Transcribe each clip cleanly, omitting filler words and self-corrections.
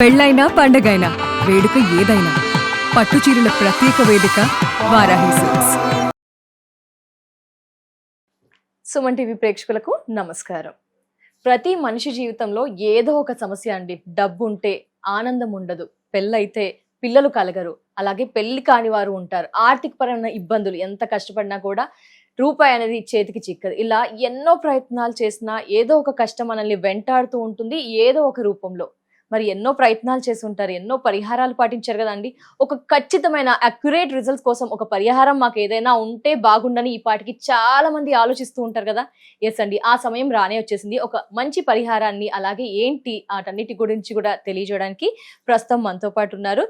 పెళ్ళైనా పండగైనా వేడుక ఏదైనా పట్టుచీరల ప్రత్యేక వేదిక వారాహి సిల్క్స్. సుమన్ టీవీ ప్రేక్షకులకు నమస్కారం. ప్రతి మనిషి జీవితంలో ఏదో ఒక సమస్య అండి. డబ్బు ఉంటే ఆనందం ఉండదు, పెళ్ళైతే పిల్లలు కలగరు, అలాగే పెళ్లి కాని వారు ఉంటారు. ఆర్థిక పరమైన ఇబ్బందులు, ఎంత కష్టపడినా కూడా రూపాయి అనేది చేతికి చిక్కదు. ఇలా ఎన్నో ప్రయత్నాలు చేసినా ఏదో ఒక కష్టం మనల్ని వెంటాడుతూ ఉంటుంది, ఏదో ఒక రూపంలో. మరి ఎన్నో ప్రయత్నాలు చేసి ఉంటారు, ఎన్నో పరిహారాలు పాటించారు కదండి. ఒక ఖచ్చితమైన అక్యురేట్ రిజల్ట్స్ కోసం ఒక పరిహారం మాకు ఏదైనా ఉంటే బాగుండని ఈ పాటికి చాలా మంది ఆలోచిస్తూ ఉంటారు కదా. ఎస్ అండి, ఆ సమయం రానే వచ్చేసింది. ఒక మంచి పరిహారాన్ని, అలాగే ఏంటి వాటన్నిటి గురించి కూడా తెలియజేయడానికి ప్రస్తుతం మనతో పాటు ఉన్నారు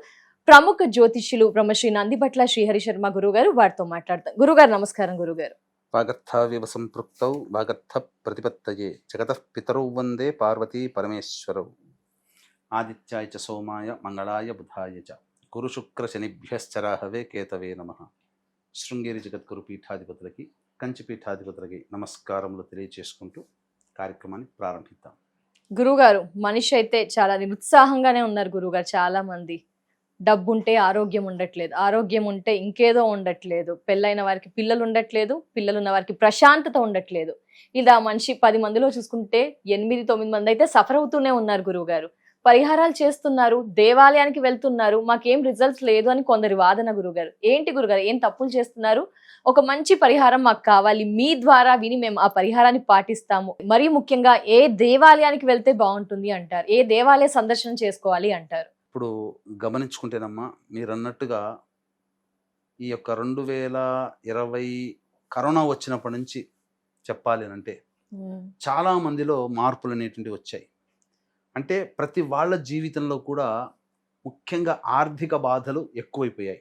ప్రముఖ జ్యోతిష్యులు బ్రహ్మశ్రీ నందిబట్ల శ్రీహరి శర్మ గురువు గారు. వారితో మాట్లాడతాం. గురుగారు నమస్కారం. గురుగారు, వాగర్థావివ సంపృక్తౌ వాగర్థ ప్రతిపత్తయే జగతః పితరౌ వందే పార్వతీ పరమేశ్వరౌ. ఆదిత్యాయ చ సోమాయ మంగళాయ బుధాయ చ గురు శుక్ర శనిభ్యశ్చరాహవే కేతవే నమః. శృంగేరి జగద్గురు పీఠాధిపతులకి, కంచి పీఠాధిపతులకి నమస్కారములు తెలియచేసుకుంటూ కార్యక్రమాన్ని ప్రారంభిద్దాం. గురుగారు, మనిషి అయితే చాలా నిరుత్సాహంగానే ఉన్నారు గురుగారు. చాలా మంది డబ్బు ఉంటే ఆరోగ్యం ఉండట్లేదు, ఆరోగ్యం ఉంటే ఇంకేదో ఉండట్లేదు, పెళ్ళైన వారికి పిల్లలు ఉండట్లేదు, పిల్లలు ఉన్న వారికి ప్రశాంతత ఉండట్లేదు. ఇలా మనిషి 10 మందిలో చూసుకుంటే 8-9 మంది అయితే సఫర్ అవుతూనే ఉన్నారు గురువుగారు. పరిహారాలు చేస్తున్నారు, దేవాలయానికి వెళ్తున్నారు, మాకేం రిజల్ట్స్ లేదు అని కొందరి వాదన. గురుగారు, ఏంటి గురుగారు, ఏం తప్పులు చేస్తున్నారు? ఒక మంచి పరిహారం మాకు కావాలి, మీ ద్వారా విని మేము ఆ పరిహారాన్ని పాటిస్తాము. మరీ ముఖ్యంగా ఏ దేవాలయానికి వెళ్తే బాగుంటుంది అంటారు, ఏ దేవాలయ సందర్శన చేసుకోవాలి అంటారు? ఇప్పుడు గమనించుకుంటేనమ్మా, మీరు అన్నట్టుగా ఈ యొక్క 2020 కరోనా వచ్చినప్పటి నుంచి చెప్పాలి అంటే చాలా మందిలో మార్పులు అనేటువంటివి వచ్చాయి. అంటే ప్రతి వాళ్ళ జీవితంలో కూడా ముఖ్యంగా ఆర్థిక బాధలు ఎక్కువైపోయాయి.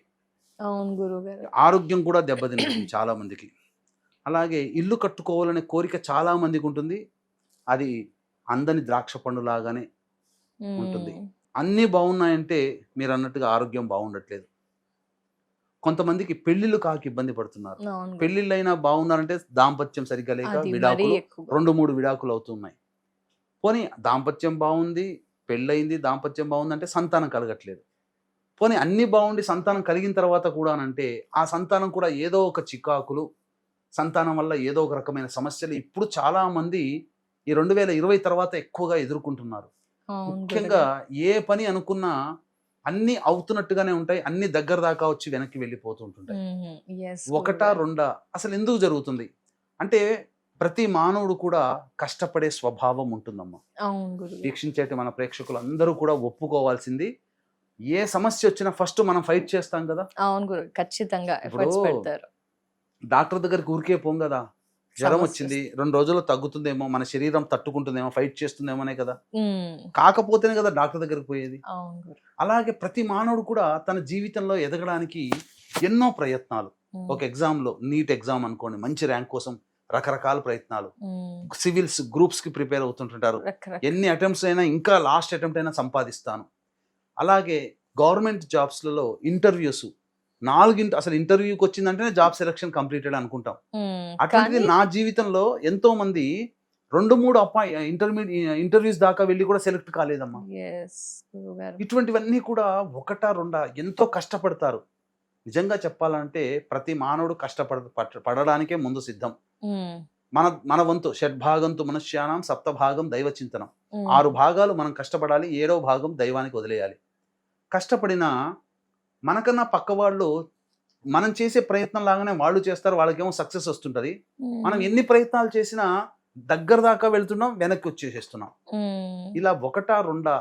అవును గురుగారు. ఆరోగ్యం కూడా దెబ్బతింటుంది చాలా మందికి. అలాగే ఇల్లు కట్టుకోవాలనే కోరిక చాలా మందికి ఉంటుంది, అది అందని ద్రాక్ష పండు లాగానే ఉంటుంది. అన్నీ బాగున్నాయంటే మీరు అన్నట్టుగా ఆరోగ్యం బాగుండట్లేదు. కొంతమందికి పెళ్లిళ్ళు కాక ఇబ్బంది పడుతున్నారు. పెళ్లిళ్ళు అయినా బాగున్నారంటే దాంపత్యం సరిగ్గా లేక విడాకులు, 2-3 విడాకులు అవుతున్నాయి. పోనీ దాంపత్యం బాగుంది, పెళ్ళయింది, దాంపత్యం బాగుందంటే సంతానం కలగట్లేదు. పోనీ అన్నీ బాగుండి సంతానం కలిగిన తర్వాత కూడా అంటే ఆ సంతానం కూడా ఏదో ఒక చికాకులు, సంతానం వల్ల ఏదో ఒక రకమైన సమస్యలు ఇప్పుడు చాలా మంది ఈ 2020 తర్వాత ఎక్కువగా ఎదుర్కొంటున్నారు. ముఖ్యంగా ఏ పని అనుకున్నా అన్ని అవుతున్నట్టుగానే ఉంటాయి, అన్ని దగ్గర దాకా వచ్చి వెనక్కి వెళ్ళిపోతుంటుంటాయి. ఒకటా రెండా అసలు ఎందుకు జరుగుతుంది అంటే ప్రతి మానవుడు కూడా కష్టపడే స్వభావం ఉంటుందమ్మా. వీక్షించేటి మన ప్రేక్షకులు అందరూ కూడా ఒప్పుకోవాల్సింది, ఏ సమస్య వచ్చినా ఫస్ట్ మనం ఫైట్ చేస్తాం కదా. అవును గురు, ఖచ్చితంగా. డాక్టర్ దగ్గరికి ఊరికే పోం కదా. జ్వరం వచ్చింది, 2 రోజుల్లో తగ్గుతుందేమో, మన శరీరం తట్టుకుంటుందేమో, ఫైట్ చేస్తుందేమోనే కదా. కాకపోతేనే కదా డాక్టర్ దగ్గరికి పోయేది. అలాగే ప్రతి మానవుడు కూడా తన జీవితంలో ఎదగడానికి ఎన్నో ప్రయత్నాలు. ఒక ఎగ్జామ్లో, నీట్ ఎగ్జామ్ అనుకోండి, మంచి ర్యాంక్ కోసం రకరకాల ప్రయత్నాలు. సివిల్స్ గ్రూప్స్ కి ప్రిపేర్ అవుతుంటుంటారు, ఎన్ని అటెంప్ట్స్ అయినా ఇంకా లాస్ట్ అటెంప్ట్ అయినా సంపాదిస్తాను. అలాగే గవర్నమెంట్ జాబ్స్లలో ఇంటర్వ్యూస్, 4 అసలు ఇంటర్వ్యూకి వచ్చిందంటేనే జాబ్ సెలక్షన్ కంప్లీటెడ్ అనుకుంటాం. అట్లాంటిది నా జీవితంలో ఎంతో మంది 2-3 ఇంటర్వ్యూస్ దాకా వెళ్ళి కూడా సెలెక్ట్ కాలేదమ్మా. ఇటువంటివన్నీ కూడా ఒకటా రెండా ఎంతో కష్టపడతారు. నిజంగా చెప్పాలంటే ప్రతి మానవుడు పడడానికే ముందు సిద్ధం. మన వంతు షడ్భాగంతో మనుష్యానం, 7 భాగం దైవ చింతనం. 6 భాగాలు మనం కష్టపడాలి, 7వ భాగం దైవానికి వదిలేయాలి. కష్టపడినా మనకన్నా పక్క వాళ్ళు మనం చేసే ప్రయత్నం లాగానే వాళ్ళు చేస్తారు, వాళ్ళకేమో సక్సెస్ వస్తుంటది. మనం ఎన్ని ప్రయత్నాలు చేసినా దగ్గర దాకా వెళ్తున్నాం, వెనక్కి వచ్చేసేస్తున్నాం. ఇలా ఒకటా రెండా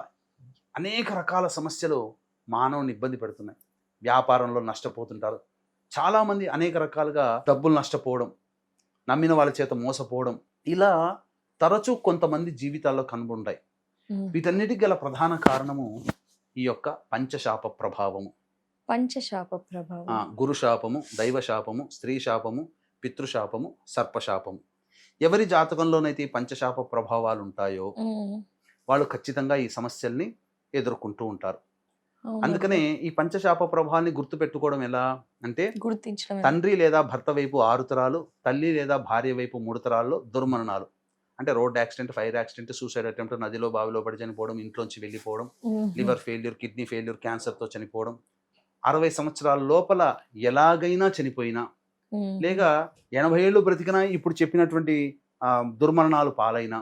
అనేక రకాల సమస్యలు మానవుని ఇబ్బంది పెడుతున్నాయి. వ్యాపారంలో నష్టపోతుంటారు చాలా మంది, అనేక రకాలుగా డబ్బులు నష్టపోవడం, నమ్మిన వాళ్ళ చేత మోసపోవడం, ఇలా తరచూ కొంతమంది జీవితాల్లో కనుగొంటాయి. వీటన్నిటికి గల ప్రధాన కారణము ఈ యొక్క పంచశాప ప్రభావము. గురు శాపము, దైవ శాపము, స్త్రీ శాపము, పితృశాపము, సర్పశాపము. ఎవరి జాతకంలోనైతే ఈ పంచశాప ప్రభావాలు ఉంటాయో వాళ్ళు ఖచ్చితంగా ఈ సమస్యల్ని ఎదుర్కొంటూ ఉంటారు. అందుకనే ఈ పంచశాప ప్రభావాన్ని గుర్తు పెట్టుకోవడం ఎలా అంటే, తండ్రి లేదా భర్త వైపు 6 తరాలు, తల్లి లేదా భార్య వైపు 3 తరాల్లో దుర్మరణాలు, అంటే road accident, fire accident, suicide attempt, నదిలో బావిలో పడి చనిపోవడం, ఇంట్లోంచి వెళ్ళిపోవడం, లివర్ ఫెయిల్యూర్, కిడ్నీ ఫెయిల్యూర్, క్యాన్సర్తో చనిపోవడం, 60 సంవత్సరాల లోపల ఎలాగైనా చనిపోయినా, లేక 80 ఏళ్ళు బ్రతికినా ఇప్పుడు చెప్పినటువంటి దుర్మరణాలు పాలైనా,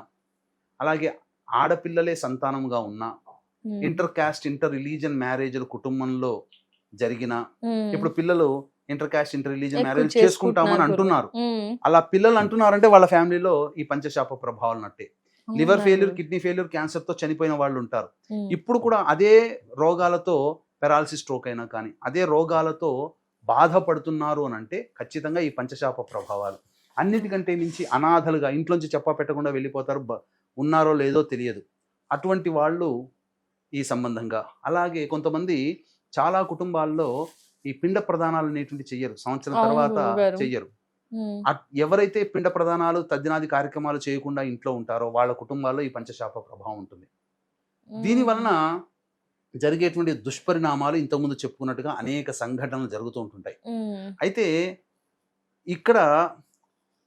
అలాగే ఆడపిల్లలే సంతానంగా ఉన్నా, ఇంటర్ క్యాస్ట్ ఇంటర్ రిలీజియన్ మ్యారేజ్లు కుటుంబంలో జరిగిన, ఇప్పుడు పిల్లలు inter caste inter religion marriage చేసుకుంటామని అంటున్నారు. అలా పిల్లలు అంటున్నారంటే వాళ్ళ ఫ్యామిలీలో ఈ పంచశాప ప్రభావాలు నట్టే. Liver failure, kidney failure, cancer తో చనిపోయిన వాళ్ళు ఉంటారు. ఇప్పుడు కూడా అదే రోగాలతో పెరాలసిస్, స్ట్రోక్ అయినా కానీ అదే రోగాలతో బాధపడుతున్నారు అని అంటే ఖచ్చితంగా ఈ పంచశాప ప్రభావాలు. అన్నిటికంటే మించి అనాథలుగా ఇంట్లోంచి చెప్పా పెట్టకుండా వెళ్ళిపోతారు, ఉన్నారో లేదో తెలియదు. అటువంటి వాళ్ళు ఈ సంబంధంగా. అలాగే కొంతమంది చాలా కుటుంబాల్లో ఈ పిండ ప్రదానాలు అనేటువంటి చెయ్యరు, సంవత్సరం తర్వాత చెయ్యరు. ఎవరైతే పిండ ప్రదానాలు తద్దినాది కార్యక్రమాలు చేయకుండా ఇంట్లో ఉంటారో వాళ్ళ కుటుంబాల్లో ఈ పంచశాప ప్రభావం ఉంటుంది. దీని వలన జరిగేటువంటి దుష్పరిణామాలు ఇంతకుముందు చెప్పుకున్నట్టుగా అనేక సంఘటనలు జరుగుతూ ఉంటుంటాయి. అయితే ఇక్కడ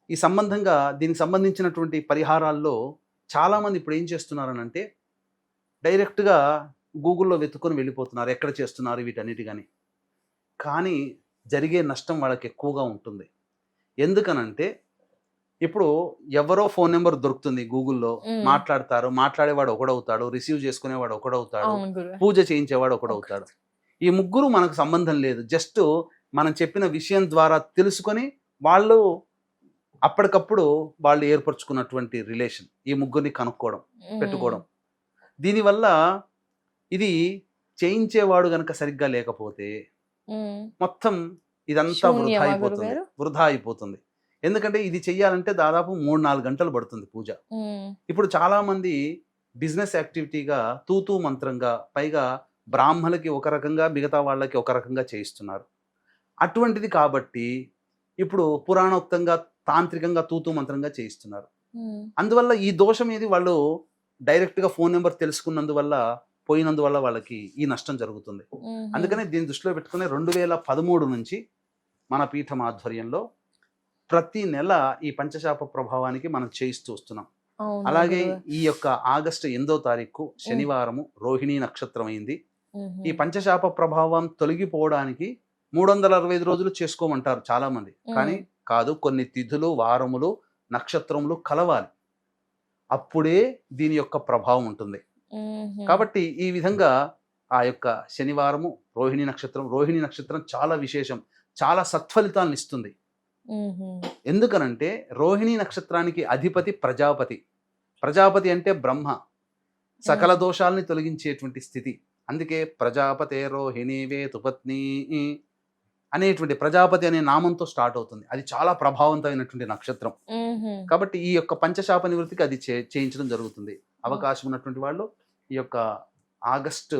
ఈ సంబంధంగా దీనికి సంబంధించినటువంటి పరిహారాల్లో చాలామంది ఇప్పుడు ఏం చేస్తున్నారనంటే డైరెక్ట్గా గూగుల్లో వెతుక్కొని వెళ్ళిపోతున్నారు, ఎక్కడ చేస్తున్నారు వీటన్నిటిగాని. కానీ జరిగే నష్టం వాళ్ళకి ఎక్కువగా ఉంటుంది. ఎందుకనంటే ఇప్పుడు ఎవరో ఫోన్ నెంబర్ దొరుకుతుంది గూగుల్లో, మాట్లాడతారు, మాట్లాడేవాడు ఒకడవుతాడు, రిసీవ్ చేసుకునేవాడు ఒకడవుతాడు, పూజ చేయించేవాడు ఒకడవుతాడు. ఈ ముగ్గురు మనకు సంబంధం లేదు, జస్ట్ మనం చెప్పిన విషయం ద్వారా తెలుసుకొని వాళ్ళు అప్పటికప్పుడు వాళ్ళు ఏర్పరచుకున్నటువంటి రిలేషన్, ఈ ముగ్గురిని కనుక్కోవడం, పెట్టుకోవడం. దీనివల్ల ఇది చేయించేవాడు గనక సరిగ్గా లేకపోతే మొత్తం ఇదంతా వృధా అయిపోతుంది. ఎందుకంటే ఇది చెయ్యాలంటే దాదాపు 3-4 గంటలు పడుతుంది పూజ. ఇప్పుడు చాలా మంది బిజినెస్ యాక్టివిటీగా తూతూ మంత్రంగా, పైగా బ్రాహ్మణులకి ఒక రకంగా మిగతా వాళ్ళకి ఒక రకంగా చేయిస్తున్నారు. అటువంటిది కాబట్టి ఇప్పుడు పురాణోక్తంగా తాంత్రికంగా తూతూ మంత్రంగా చేయిస్తున్నారు. అందువల్ల ఈ దోషం ఏది వాళ్ళు డైరెక్ట్గా ఫోన్ నెంబర్ తెలుసుకున్నందువల్ల పోయినందువల్ల వాళ్ళకి ఈ నష్టం జరుగుతుంది. అందుకనే దీన్ని దృష్టిలో పెట్టుకుని 2013 నుంచి మన పీఠం ఆధ్వర్యంలో ప్రతి నెల ఈ పంచశాప ప్రభావానికి మనం చేయిస్తూ వస్తున్నాం. అలాగే ఈ యొక్క ఆగస్టు 8వ తారీఖు శనివారము రోహిణీ నక్షత్రం అయింది. ఈ పంచశాప ప్రభావం తొలగిపోవడానికి 365 రోజులు చేసుకోమంటారు చాలా మంది, కానీ కాదు, కొన్ని తిథులు, వారములు, నక్షత్రములు కలవాలి, అప్పుడే దీని యొక్క ప్రభావం ఉంటుంది. కాబట్టి ఈ విధంగా ఆ యొక్క శనివారము రోహిణీ నక్షత్రం చాలా విశేషం, చాలా సత్ఫలితాలను ఇస్తుంది. ఎందుకనంటే రోహిణీ నక్షత్రానికి అధిపతి ప్రజాపతి అంటే బ్రహ్మ, సకల దోషాలని తొలగించేటువంటి స్థితి. అందుకే ప్రజాపతే రోహిణీ వేతుపత్ని అనేటువంటి ప్రజాపతి అనే నామంతో స్టార్ట్ అవుతుంది. అది చాలా ప్రభావవంతమైనటువంటి నక్షత్రం. కాబట్టి ఈ యొక్క పంచశాప నివృత్తికి అది చేయించడం జరుగుతుంది. అవకాశం ఉన్నటువంటి వాళ్ళు ఈ యొక్క ఆగస్టు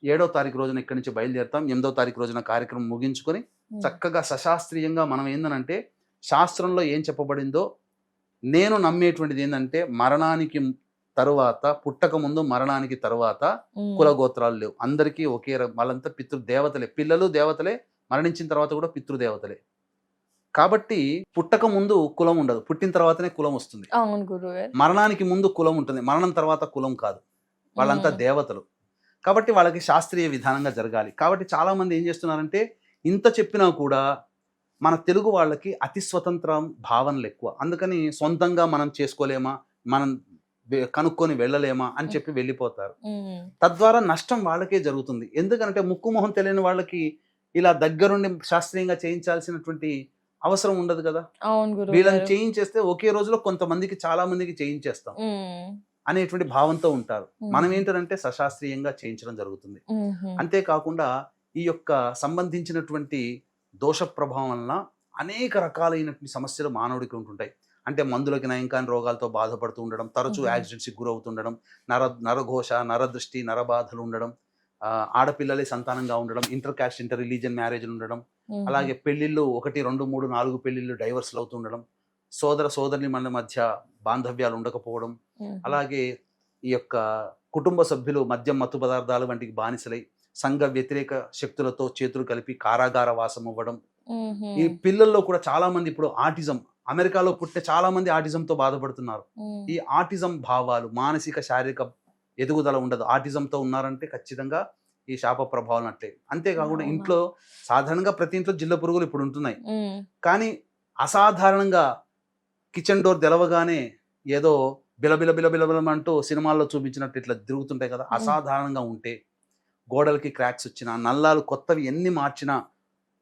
7వ తారీఖు రోజున ఇక్కడి నుంచి బయలుదేరుతాం. 8వ తారీఖు రోజున కార్యక్రమం ముగించుకొని చక్కగా సశాస్త్రీయంగా మనం ఏందనంటే శాస్త్రంలో ఏం చెప్పబడిందో, నేను నమ్మేటువంటిది ఏంటంటే మరణానికి తరువాత, పుట్టక ముందు మరణానికి తరువాత కులగోత్రాలు లేవు, అందరికీ ఒకే వాళ్ళంతా పితృదేవతలే, పిల్లలు దేవతలే, మరణించిన తర్వాత కూడా పితృదేవతలే. కాబట్టి పుట్టక ముందు కులం ఉండదు, పుట్టిన తర్వాతనే కులం వస్తుంది. మరణానికి ముందు కులం ఉంటుంది, మరణం తర్వాత కులం కాదు, వాళ్ళంతా దేవతలు. కాబట్టి వాళ్ళకి శాస్త్రీయ విధానంగా జరగాలి. కాబట్టి చాలా మంది ఏం చేస్తున్నారంటే ఇంత చెప్పినా కూడా మన తెలుగు వాళ్ళకి అతి స్వతంత్రం భావనలు ఎక్కువ. అందుకని సొంతంగా మనం చేసుకోలేమా, మనం కనుక్కొని వెళ్ళలేమా అని చెప్పి వెళ్ళిపోతారు. తద్వారా నష్టం వాళ్ళకే జరుగుతుంది. ఎందుకంటే ముక్కు మొహం తెలియని వాళ్ళకి ఇలా దగ్గరుండి శాస్త్రీయంగా చేయించాల్సినటువంటి అవసరం ఉండదు కదా. వీళ్ళని చేయించేస్తే ఒకే రోజులో కొంతమందికి, చాలా మందికి చేయించేస్తాం అనేటువంటి భావంతో ఉంటారు. మనం ఏంటంటే సశాస్త్రీయంగా చేయించడం జరుగుతుంది. అంతేకాకుండా ఈ యొక్క సంబంధించినటువంటి దోష ప్రభావం వలన అనేక రకాలైనటువంటి సమస్యలు మానవుడికి ఉంటుంటాయి. అంటే మందులకి నయం కాని రోగాలతో బాధపడుతూ ఉండడం, తరచూ యాక్సిడెంట్స్కి గురవుతుండడం, నరఘోష, నరదృష్టి, నరబాధలు ఉండడం, ఆడపిల్లలే సంతానంగా ఉండడం, ఇంటర్ క్యాస్ట్ ఇంటర్ రిలీజియన్ మ్యారేజ్లు ఉండడం, అలాగే పెళ్లిళ్ళు 1, 2, 3, 4 పెళ్లిళ్ళు డైవర్స్లు అవుతుండడం, సోదరుని మన మధ్య బాంధవ్యాలు ఉండకపోవడం, అలాగే ఈ యొక్క కుటుంబ సభ్యులు మద్యం, మత్తు పదార్థాలు వంటికి బానిసలై సంఘ వ్యతిరేక శక్తులతో చేతులు కలిపి కారాగార వాసం అవ్వడం. ఈ పిల్లల్లో కూడా చాలా మంది ఇప్పుడు అమెరికాలో పుట్టిన చాలా మంది ఆటిజంతో బాధపడుతున్నారు. ఉమ్, ఈ ఆటిజం భావాలు, మానసిక శారీరక ఎదుగుదల ఉండదు. ఆటిజంతో ఉన్నారంటే ఖచ్చితంగా ఈ శాప ప్రభావాలు అట్లే. అంతేకాకుండా అవునా. ఇంట్లో సాధారణంగా ప్రతి ఇంట్లో జిల్ల పురుగులు ఇప్పుడు ఉంటున్నాయి. ఉమ్, కానీ అసాధారణంగా కిచెన్ డోర్ తెలవగానే ఏదో బిలబిల బిలబిలబిలమంటూ సినిమాల్లో చూపించినట్టు ఇట్లా తిరుగుతుంటాయి కదా, అసాధారణంగా ఉంటే, గోడలకి క్రాక్స్ వచ్చినా, నల్లాలు కొత్తవి ఎన్ని మార్చినా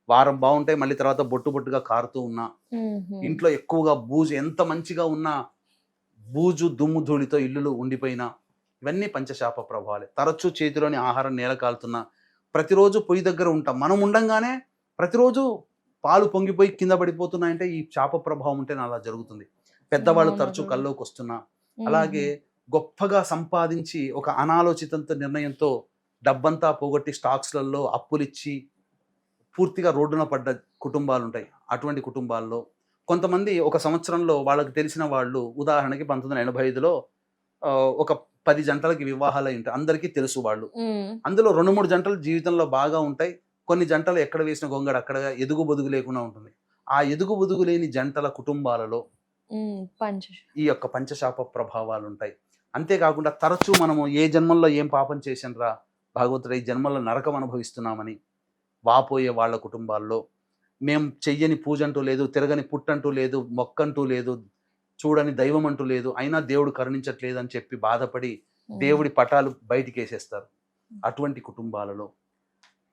వారం బాగుంటాయి, మళ్ళీ తర్వాత బొట్టు బొట్టుగా కారుతూ ఉన్నా, ఉమ్, ఇంట్లో ఎక్కువగా బూజు, ఎంత మంచిగా ఉన్నా బూజు దుమ్ము ధూళితో ఇల్లులు ఉండిపోయినా, ఇవన్నీ పంచశాప ప్రభావాలే. తరచూ చేతిలోని ఆహారం నేల కాలుతున్నా, ప్రతిరోజు పొయ్యి దగ్గర ఉంటాం, మనం ఉండంగానే ప్రతిరోజు పాలు పొంగిపోయి కింద పడిపోతున్నాయంటే ఈ శాప ప్రభావం ఉంటే అలా జరుగుతుంది. పెద్దవాళ్ళు అవునా తరచూ గురువు. కల్లోకి వస్తున్నా, ఉమ్, అలాగే గొప్పగా సంపాదించి ఒక అనాలోచితంతో నిర్ణయంతో డబ్బంతా పోగొట్టి స్టాక్స్లలో అప్పులిచ్చి పూర్తిగా రోడ్డున పడ్డ కుటుంబాలు ఉంటాయి. అటువంటి కుటుంబాల్లో కొంతమంది ఒక సంవత్సరంలో వాళ్ళకి తెలిసిన వాళ్ళు, ఉదాహరణకి 1985లో ఒక 10 జంటలకి వివాహాలు అయి ఉంటాయి, అందరికీ తెలుసు వాళ్ళు. ఉమ్, అందులో 2-3 జంటలు జీవితంలో బాగా ఉంటాయి, కొన్ని జంటలు ఎక్కడ వేసిన గొంగడ అక్కడ ఎదుగు బొదుగు లేకుండా ఉంటుంది. ఆ ఎదుగు బొదుగు లేని జంటల కుటుంబాలలో ఉమ్, పంచ ఈ యొక్క పంచశాప ప్రభావాలు ఉంటాయి. అంతేకాకుండా తరచూ మనము ఏ జన్మల్లో ఏం పాపం చేసినరా భగవంతుడు, ఈ జన్మల్లో నరకం అనుభవిస్తున్నామని వాపోయే వాళ్ళ కుటుంబాల్లో, మేము చెయ్యని పూజ అంటూ లేదు, తిరగని పుట్టంటూ లేదు, మొక్కంటూ లేదు, చూడని దైవం అంటూ లేదు, అయినా దేవుడు కరుణించట్లేదు అని చెప్పి బాధపడి దేవుడి పటాలు బయటికి వేసేస్తారు. అటువంటి కుటుంబాలలో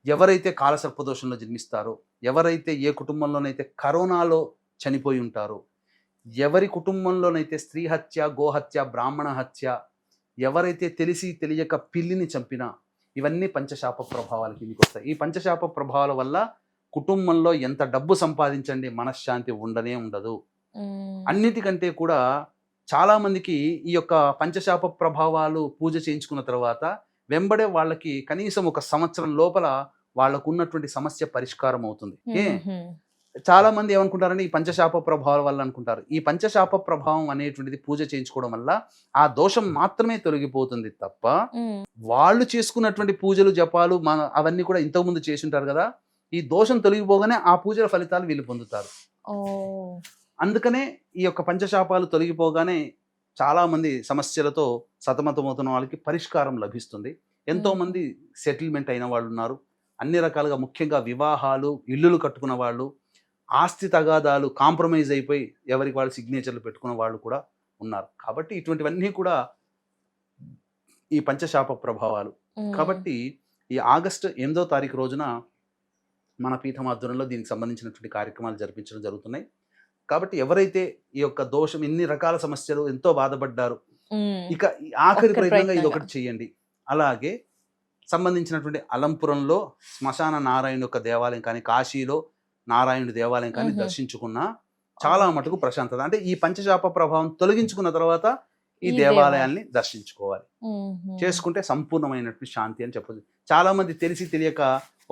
ఎవరైతే కాలసర్పదోషంలో జన్మిస్తారో, ఎవరైతే ఏ కుటుంబంలోనైతే కరోనాలో చనిపోయి ఉంటారో, ఎవరి కుటుంబంలోనైతే స్త్రీ హత్య, గోహత్య, బ్రాహ్మణ హత్య, ఎవరైతే తెలిసి తెలియక పిల్లిని చంపినా, ఇవన్నీ పంచశాప ప్రభావాల కిందికి వస్తాయి. ఈ పంచశాప ప్రభావాల వల్ల కుటుంబంలో ఎంత డబ్బు సంపాదించండి, మనశ్శాంతి ఉండనే ఉండదు. అన్నిటికంటే కూడా చాలా మందికి ఈ యొక్క పంచశాప ప్రభావాలు పూజ చేయించుకున్న తర్వాత వెంబడే వాళ్ళకి కనీసం 1 సంవత్సరం లోపల వాళ్ళకు ఉన్నటువంటి సమస్య పరిష్కారం అవుతుంది. చాలా మంది ఏమనుకుంటారంటే ఈ పంచశాప ప్రభావాల వల్ల అనుకుంటారు. ఈ పంచశాప ప్రభావం అనేటువంటిది పూజ చేయించుకోవడం వల్ల ఆ దోషం మాత్రమే తొలగిపోతుంది తప్ప, వాళ్ళు చేసుకున్నటువంటి పూజలు జపాలు అవన్నీ కూడా ఇంతకుముందు చేసి ఉంటారు కదా, ఈ దోషం తొలగిపోగానే ఆ పూజల ఫలితాలు వీళ్ళు పొందుతారు. అందుకనే ఈ యొక్క పంచశాపాలు తొలగిపోగానే చాలా మంది సమస్యలతో సతమతమవుతున్న వాళ్ళకి పరిష్కారం లభిస్తుంది. ఎంతో మంది సెటిల్మెంట్ అయిన వాళ్ళు ఉన్నారు. అన్ని రకాలుగా, ముఖ్యంగా వివాహాలు, ఇల్లులు కట్టుకున్న వాళ్ళు, ఆస్తి తగాదాలు కాంప్రమైజ్ అయిపోయి ఎవరికి వాళ్ళు సిగ్నేచర్లు పెట్టుకున్న వాళ్ళు కూడా ఉన్నారు. కాబట్టి ఇటువంటివన్నీ కూడా ఈ పంచశాప ప్రభావాలు. కాబట్టి ఈ ఆగస్టు 8వ తారీఖు రోజున మన పీఠమాధ్వర్యంలో దీనికి సంబంధించినటువంటి కార్యక్రమాలు జరిపించడం జరుగుతున్నాయి. కాబట్టి ఎవరైతే ఈ యొక్క దోషం, ఇన్ని రకాల సమస్యలు ఎంతో బాధపడ్డారు, ఇక ఆఖరి ప్రయత్నంగా ఇది ఒకటి చేయండి. అలాగే సంబంధించినటువంటి అలంపురంలో శ్మశాన నారాయణ యొక్క దేవాలయం కానీ, కాశీలో నారాయణుడి దేవాలయం కానీ దర్శించుకున్నా చాలా మటుకు ప్రశాంతత. అంటే ఈ పంచశాప ప్రభావం తొలగించుకున్న తర్వాత ఈ దేవాలయాల్ని దర్శించుకోవాలి, చేసుకుంటే సంపూర్ణమైనటువంటి శాంతి అని చెప్పదు. చాలా మంది తెలిసి తెలియక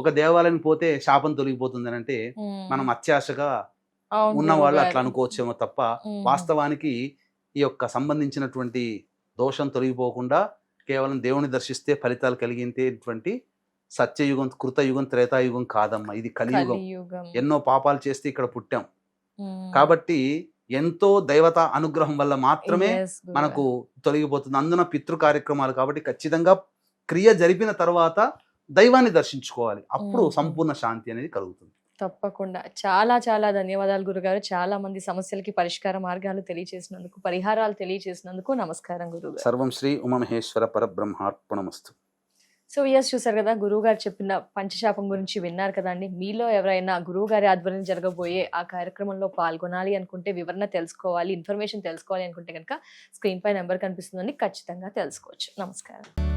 ఒక దేవాలయం పోతే శాపం తొలగిపోతుంది అంటే మనం అత్యాశగా ఉన్న వాళ్ళు అట్లా అనుకోవచ్చేమో తప్ప, వాస్తవానికి ఈ యొక్క సంబంధించినటువంటి దోషం తొలగిపోకుండా కేవలం దేవుని దర్శిస్తే ఫలితాలు కలిగించేటువంటి సత్యయుగం, కృతయుగం, త్రేతాయుగం కాదమ్మా, ఇది కలియుగం. ఎన్నో పాపాలు చేస్తే ఇక్కడ పుట్టాం. కాబట్టి ఎంతో దైవత అనుగ్రహం వల్ల మాత్రమే మనకు తొలగిపోతుంది. అందున పితృ కార్యక్రమాలు కాబట్టి ఖచ్చితంగా క్రియ జరిపిన తర్వాత దైవాన్ని దర్శించుకోవాలి, అప్పుడు సంపూర్ణ శాంతి అనేది కలుగుతుంది. తప్పకుండా. చాలా చాలా ధన్యవాదాలు గురుగారు. చాలా మంది సమస్యలకి పరిష్కార మార్గాలు తెలియజేసినందుకు, పరిహారాలు తెలియజేసినందుకు నమస్కారం గురుగారు. సర్వం శ్రీ ఉమామహేశ్వర పరబ్రహ్మార్పణమస్తు. సో చూసారు కదా, గురువు గారు చెప్పిన పంచశాపం గురించి విన్నారు కదండి. మీలో ఎవరైనా గురువు గారి ఆధ్వర్యం జరగబోయే ఆ కార్యక్రమంలో పాల్గొనాలి అనుకుంటే, వివరణ తెలుసుకోవాలి, ఇన్ఫర్మేషన్ తెలుసుకోవాలి అనుకుంటే కనుక స్క్రీన్ పై నెంబర్ కనిపిస్తుందని ఖచ్చితంగా తెలుసుకోవచ్చు. నమస్కారం.